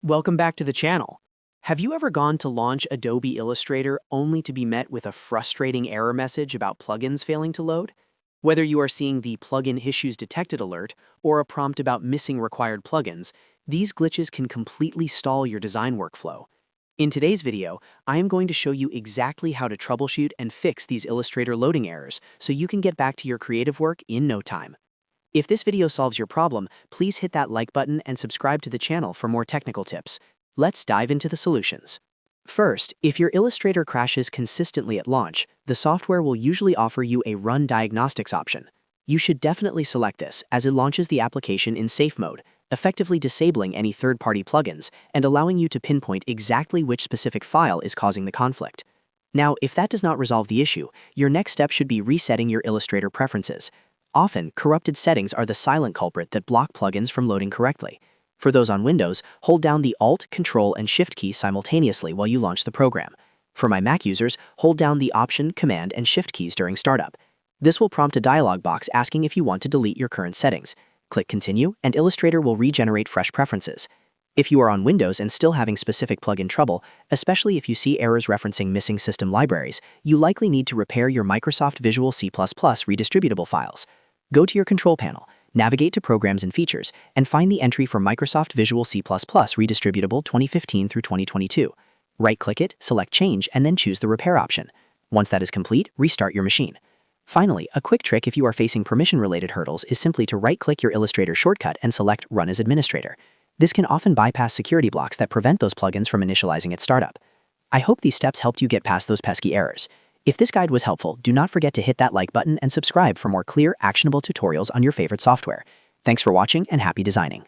Welcome back to the channel. Have you ever gone to launch Adobe Illustrator only to be met with a frustrating error message about plugins failing to load? Whether you are seeing the plugin issues detected alert or a prompt about missing required plugins, these glitches can completely stall your design workflow. In today's video, I am going to show you exactly how to troubleshoot and fix these Illustrator loading errors so you can get back to your creative work in no time. If this video solves your problem, please hit that like button and subscribe to the channel for more technical tips. Let's dive into the solutions. First, if your Illustrator crashes consistently at launch, the software will usually offer you a Run Diagnostics option. You should definitely select this as it launches the application in safe mode, effectively disabling any third-party plugins and allowing you to pinpoint exactly which specific file is causing the conflict. Now, if that does not resolve the issue, your next step should be resetting your Illustrator preferences. Often, corrupted settings are the silent culprit that block plugins from loading correctly. For those on Windows, hold down the Alt, Control, and Shift keys simultaneously while you launch the program. For my Mac users, hold down the Option, Command, and Shift keys during startup. This will prompt a dialog box asking if you want to delete your current settings. Click Continue, and Illustrator will regenerate fresh preferences. If you are on Windows and still having specific plugin trouble, especially if you see errors referencing missing system libraries, you likely need to repair your Microsoft Visual C++ redistributable files. Go to your Control panel, navigate to Programs and Features, and find the entry for Microsoft Visual C++ Redistributable 2015 through 2022. Right-click it, select Change, and then choose the Repair option. Once that is complete, restart your machine. Finally, a quick trick if you are facing permission-related hurdles is simply to right-click your Illustrator shortcut and select Run as Administrator. This can often bypass security blocks that prevent those plugins from initializing at startup. I hope these steps helped you get past those pesky errors. If this guide was helpful, do not forget to hit that like button and subscribe for more clear, actionable tutorials on your favorite software. Thanks for watching and happy designing.